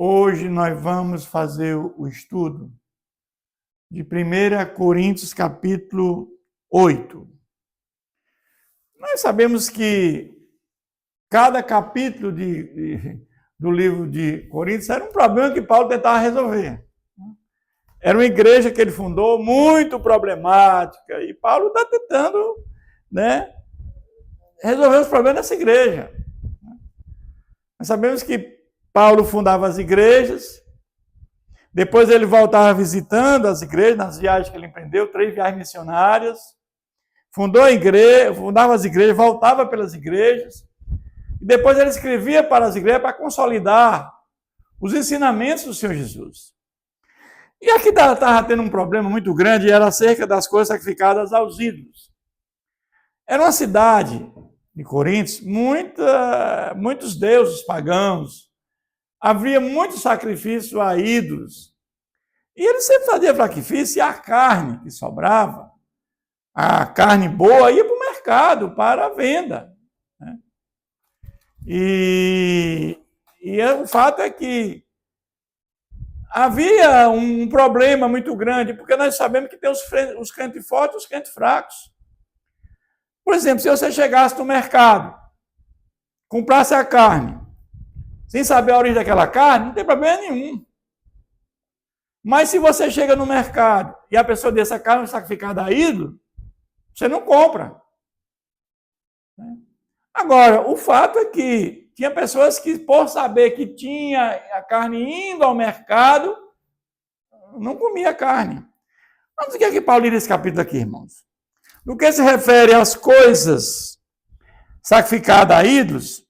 Hoje nós vamos fazer o estudo de 1 Coríntios capítulo 8. Nós sabemos que cada capítulo do livro de Coríntios era um problema que Paulo tentava resolver. Era uma igreja que ele fundou muito problemática e Paulo está tentando, resolver os problemas dessa igreja. Nós sabemos que Paulo fundava as igrejas, depois ele voltava visitando as igrejas, nas viagens que ele empreendeu, 3 viagens missionárias, fundou a igreja, fundava as igrejas, voltava pelas igrejas, e depois ele escrevia para as igrejas para consolidar os ensinamentos do Senhor Jesus. E aqui estava tendo um problema muito grande, era acerca das coisas sacrificadas aos ídolos. Era uma cidade de Coríntios, muitos deuses pagãos, havia muito sacrifício a ídolos. E ele sempre fazia sacrifício e a carne que sobrava, a carne boa, ia para o mercado, para a venda. E o fato é que havia um problema muito grande, porque nós sabemos que tem os crentes fortes e os crentes fracos. Por exemplo, se você chegasse no mercado, comprasse a carne, sem saber a origem daquela carne, não tem problema nenhum. Mas se você chega no mercado e a pessoa dessa carne é sacrificada a ídolo, você não compra. Agora, o fato é que tinha pessoas que, por saber que tinha a carne indo ao mercado, não comia a carne. Vamos ver o que é que Paulo diz nesse capítulo aqui, irmãos. No que se refere às coisas sacrificadas a ídolos,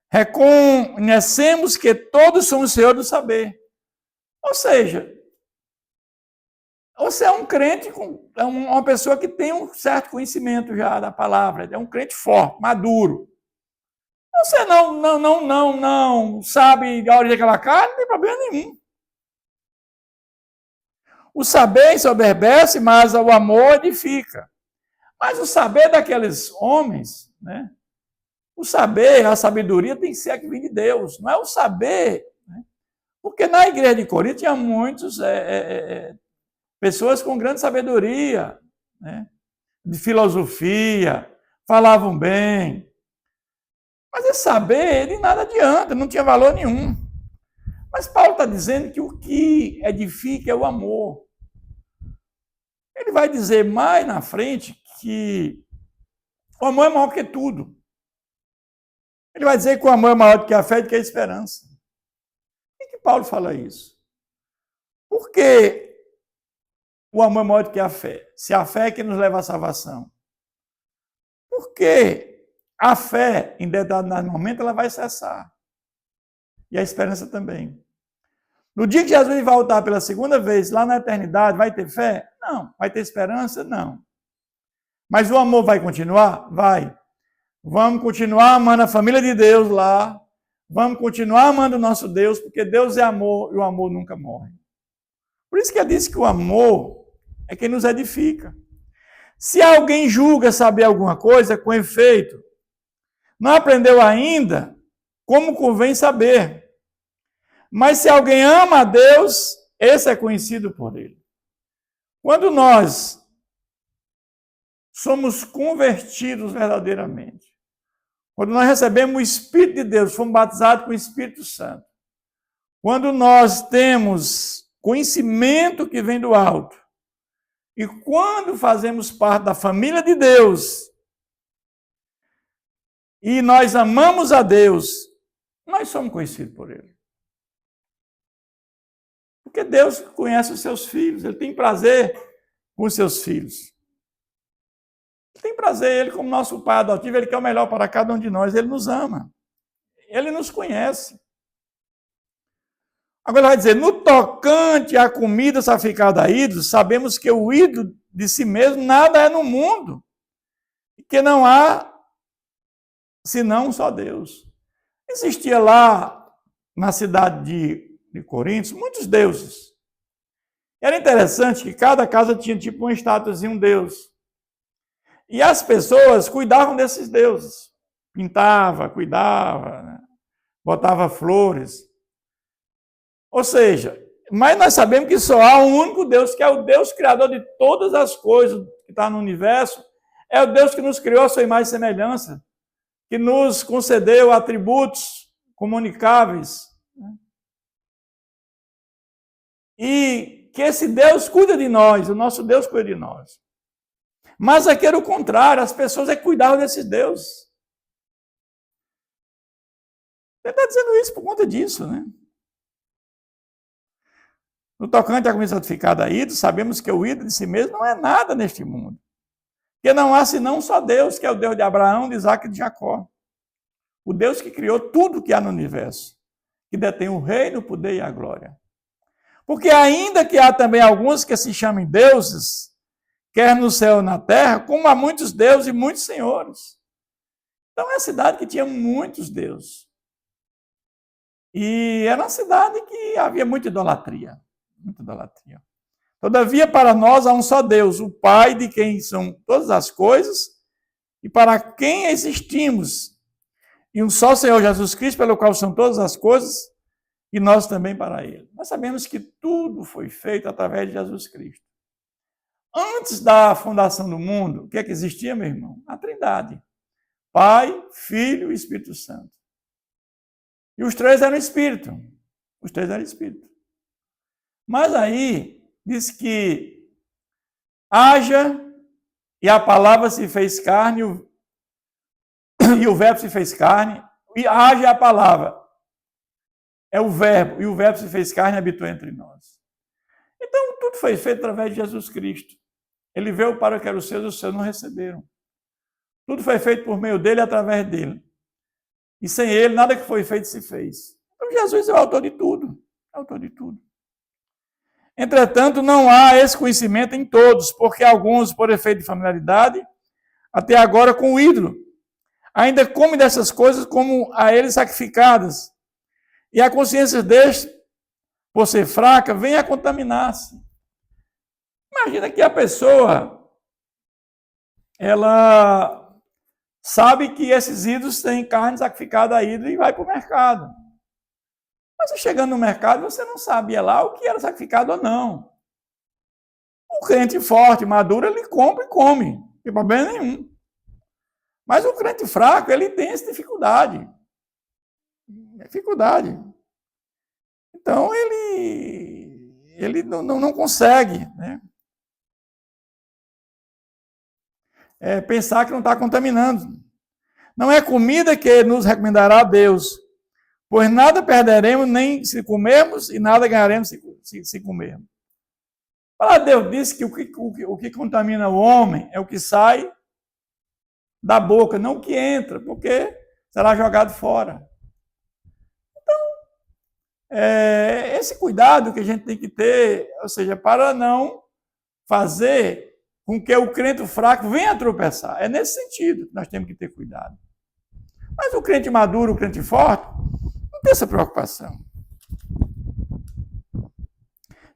reconhecemos que todos somos Senhor do saber. Ou seja, você é um crente, é uma pessoa que tem um certo conhecimento já da palavra, é um crente forte, maduro. Você não sabe a origem daquela carne, não tem problema nenhum. O saber ensoberbece, mas o amor edifica. Mas o saber daqueles homens, o saber, a sabedoria tem que ser a que vem de Deus, não é o saber. Porque na igreja de Corinto tinha muitos pessoas com grande sabedoria, de filosofia, falavam bem. Mas esse saber, de nada adianta, não tinha valor nenhum. Mas Paulo está dizendo que o que edifica é o amor. Ele vai dizer mais na frente que o amor é maior que tudo. Ele vai dizer que o amor é maior do que a fé e do que a esperança. Por que Paulo fala isso? Por que o amor é maior do que a fé? Se a fé é que nos leva à salvação. Porque a fé, em determinado momento, ela vai cessar. E a esperança também. No dia que Jesus voltar pela segunda vez, lá na eternidade, vai ter fé? Não. Vai ter esperança? Não. Mas o amor vai continuar? Vai. Vamos continuar amando a família de Deus lá. Vamos continuar amando o nosso Deus, porque Deus é amor e o amor nunca morre. Por isso que ele disse que o amor é quem nos edifica. Se alguém julga saber alguma coisa, com efeito, não aprendeu ainda como convém saber. Mas se alguém ama a Deus, esse é conhecido por ele. Quando nós somos convertidos verdadeiramente, quando nós recebemos o Espírito de Deus, fomos batizados com o Espírito Santo, quando nós temos conhecimento que vem do alto, e quando fazemos parte da família de Deus, e nós amamos a Deus, nós somos conhecidos por Ele. Porque Deus conhece os seus filhos, Ele tem prazer com os seus filhos. Ele tem prazer, Ele como nosso Pai adotivo, Ele quer o melhor para cada um de nós, Ele nos ama. Ele nos conhece. Agora ele vai dizer, no tocante à comida sacrificada a ídolos, sabemos que o ídolo de si mesmo nada é no mundo, e que não há senão só Deus. Existia lá na cidade de Coríntios muitos deuses. Era interessante que cada casa tinha tipo uma estátuazinha, um deus. E as pessoas cuidavam desses deuses. Pintava, cuidava, botava flores. Ou seja, mas nós sabemos que só há um único Deus, que é o Deus criador de todas as coisas que está no universo. É o Deus que nos criou a sua imagem e semelhança, que nos concedeu atributos comunicáveis. E que esse Deus cuida de nós, o nosso Deus cuida de nós. Mas aqui era o contrário, as pessoas cuidavam desse Deus. Ele está dizendo isso por conta disso, né? No tocante à comida santificada a ídolo, sabemos que o ídolo de si mesmo não é nada neste mundo. Porque não há senão um só Deus, que é o Deus de Abraão, de Isaac e de Jacó. O Deus que criou tudo que há no universo, que detém o reino, o poder e a glória. Porque ainda que há também alguns que se chamem deuses, quer no céu ou na terra, como há muitos deuses e muitos senhores. Então é uma cidade que tinha muitos deuses. E era uma cidade que havia muita idolatria. Muita idolatria. Todavia, para nós há um só Deus, o Pai de quem são todas as coisas, e para quem existimos, e um só Senhor Jesus Cristo, pelo qual são todas as coisas, e nós também para Ele. Nós sabemos que tudo foi feito através de Jesus Cristo. Antes da fundação do mundo, o que é que existia, meu irmão? A Trindade. Pai, Filho e Espírito Santo. E os três eram Espírito. Os três eram Espírito. Mas aí, diz que haja, e a palavra se fez carne, e o verbo se fez carne, e haja a palavra. É o verbo, e o verbo se fez carne e habitou entre nós. Então, tudo foi feito através de Jesus Cristo. Ele veio para o que era os seus não receberam. Tudo foi feito por meio dele e através dele. E sem ele, nada que foi feito se fez. Então, Jesus é o autor de tudo. É o autor de tudo. Entretanto, não há esse conhecimento em todos, porque alguns, por efeito de familiaridade, até agora com o ídolo, ainda comem dessas coisas como a eles sacrificadas. E a consciência deste, por ser fraca, vem a contaminar-se. Imagina que a pessoa, ela sabe que esses ídolos têm carne sacrificada a ídolo e vai para o mercado. Mas você chegando no mercado, você não sabia lá o que era sacrificado ou não. O crente forte, maduro, ele compra e come, não tem problema nenhum. Mas o crente fraco, ele tem essa dificuldade. Então, ele não consegue, né? Pensar que não está contaminando. Não é comida que nos recomendará a Deus, pois nada perderemos nem se comermos e nada ganharemos se comermos. Para Deus disse que o que contamina o homem é o que sai da boca, não o que entra, porque será jogado fora. Esse cuidado que a gente tem que ter, ou seja, para não fazer com que o crente fraco venha a tropeçar. É nesse sentido que nós temos que ter cuidado. Mas o crente maduro, o crente forte, não tem essa preocupação.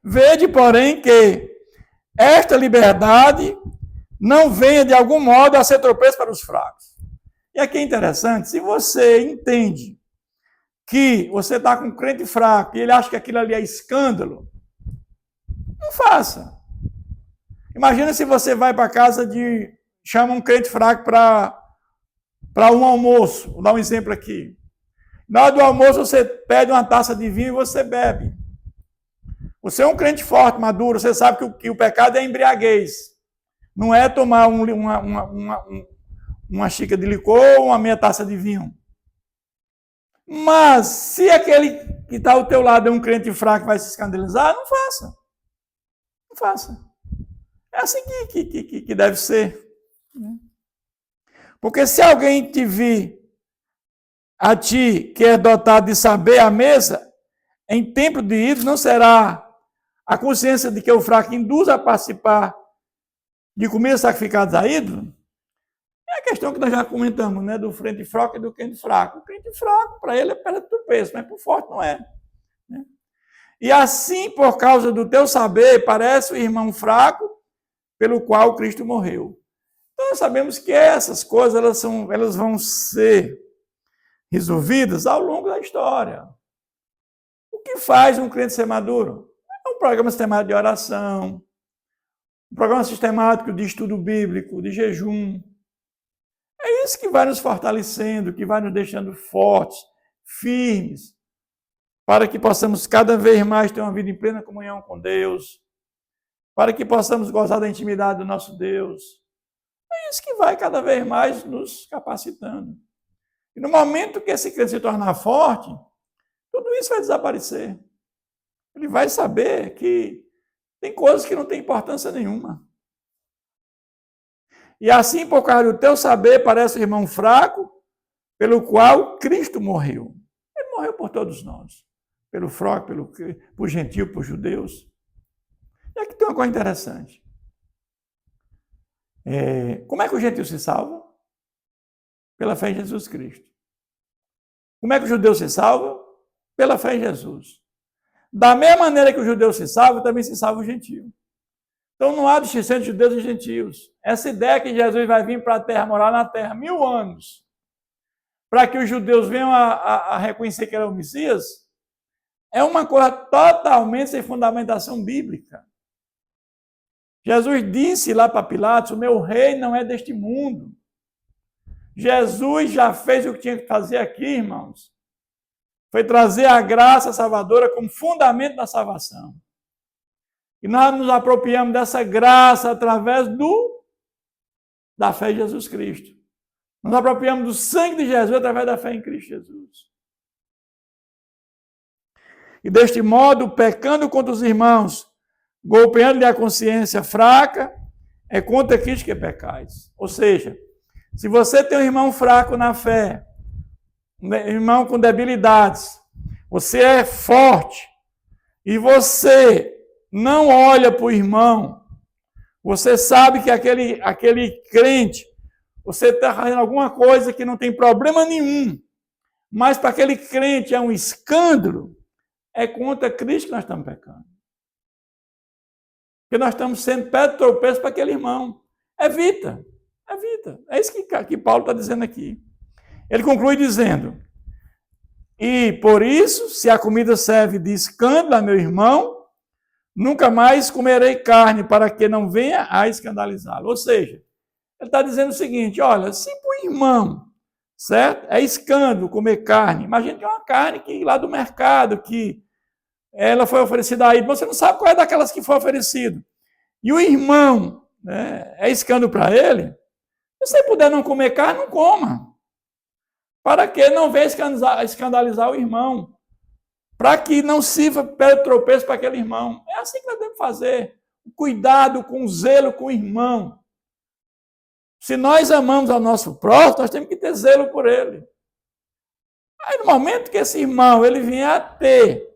Vede, porém, que esta liberdade não venha de algum modo a ser tropeço para os fracos. E aqui é interessante, se você entende que você está com um crente fraco e ele acha que aquilo ali é escândalo, não faça. Imagina se você vai para casa chama um crente fraco para um almoço. Vou dar um exemplo aqui. Na hora do almoço você pede uma taça de vinho e você bebe. Você é um crente forte, maduro, você sabe que o pecado é embriaguez. Não é tomar uma xícara de licor ou uma meia taça de vinho. Mas se aquele que está ao teu lado é um crente fraco e vai se escandalizar, não faça. Não faça. É assim que deve ser. Porque se alguém te vir a ti, que é dotado de saber à mesa, em tempo de ídolos, não será a consciência de que o fraco induz a participar de comidas sacrificadas a ídolo? É a questão que nós já comentamos, né? Do crente fraco e do crente fraco. O crente fraco, para ele, é pedra de tropeço, mas para o forte não é. Né? E assim, por causa do teu saber, parece o irmão fraco pelo qual Cristo morreu. Então, nós sabemos que essas coisas elas vão ser resolvidas ao longo da história. O O que faz um crente ser maduro? É um programa sistemático de oração, um programa sistemático de estudo bíblico, de jejum. É isso que vai nos fortalecendo, que vai nos deixando fortes, firmes, para que possamos cada vez mais ter uma vida em plena comunhão com Deus, para que possamos gozar da intimidade do nosso Deus. É isso que vai cada vez mais nos capacitando. E no momento que esse crente se tornar forte, tudo isso vai desaparecer. Ele vai saber que tem coisas que não têm importância nenhuma. E assim, por causa do teu saber, parece o irmão fraco, pelo qual Cristo morreu. Ele morreu por todos nós. Pelo fraco, por gentil, por judeus. E aqui tem uma coisa interessante. Como é que o gentil se salva? Pela fé em Jesus Cristo. Como é que o judeu se salva? Pela fé em Jesus. Da mesma maneira que o judeu se salva, também se salva o gentil. Então não há distinção entre judeus e gentios. Essa ideia que Jesus vai vir para a terra, morar na terra 1000 anos, para que os judeus venham a reconhecer que ele é o Messias, é uma coisa totalmente sem fundamentação bíblica. Jesus disse lá para Pilatos, o meu reino não é deste mundo. Jesus já fez o que tinha que fazer aqui, irmãos. Foi trazer a graça salvadora como fundamento da salvação. E nós nos apropriamos dessa graça através da fé em Jesus Cristo. Nos apropriamos do sangue de Jesus através da fé em Cristo Jesus. E deste modo, pecando contra os irmãos, golpeando-lhe a consciência fraca, é contra Cristo que pecais. Ou seja, se você tem um irmão fraco na fé, um irmão com debilidades, você é forte e você não olha para o irmão, você sabe que aquele crente, você está fazendo alguma coisa que não tem problema nenhum, mas para aquele crente é um escândalo, é contra Cristo que nós estamos pecando. Porque nós estamos sendo pé de tropeço para aquele irmão. Evita. É isso que Paulo está dizendo aqui. Ele conclui dizendo, e por isso, se a comida serve de escândalo a meu irmão, nunca mais comerei carne para que não venha a escandalizá-lo. Ou seja, ele está dizendo o seguinte, olha, se para o irmão, certo? É escândalo comer carne. Imagina que é uma carne que lá do mercado, que ela foi oferecida aí, você não sabe qual é daquelas que foi oferecido. E o irmão, né, é escândalo para ele, se você puder não comer carne, não coma. Para que não venha escandalizar o irmão. Para que não sirva pé de tropeço para aquele irmão. É assim que nós devemos fazer. Cuidado com o zelo com o irmão. Se nós amamos ao nosso próximo, nós temos que ter zelo por ele. Aí no momento que esse irmão ele vier a ter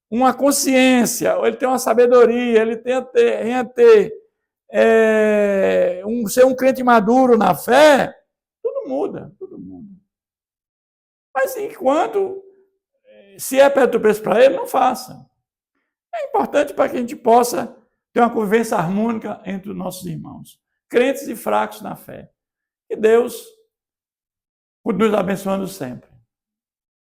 uma consciência, ou ele tem uma sabedoria, ele venha a ter ser um crente maduro na fé, tudo muda. Mas enquanto, se é perto do preço para ele, não faça. É importante para que a gente possa ter uma convivência harmônica entre os nossos irmãos, crentes e fracos na fé. Que Deus continue nos abençoando sempre.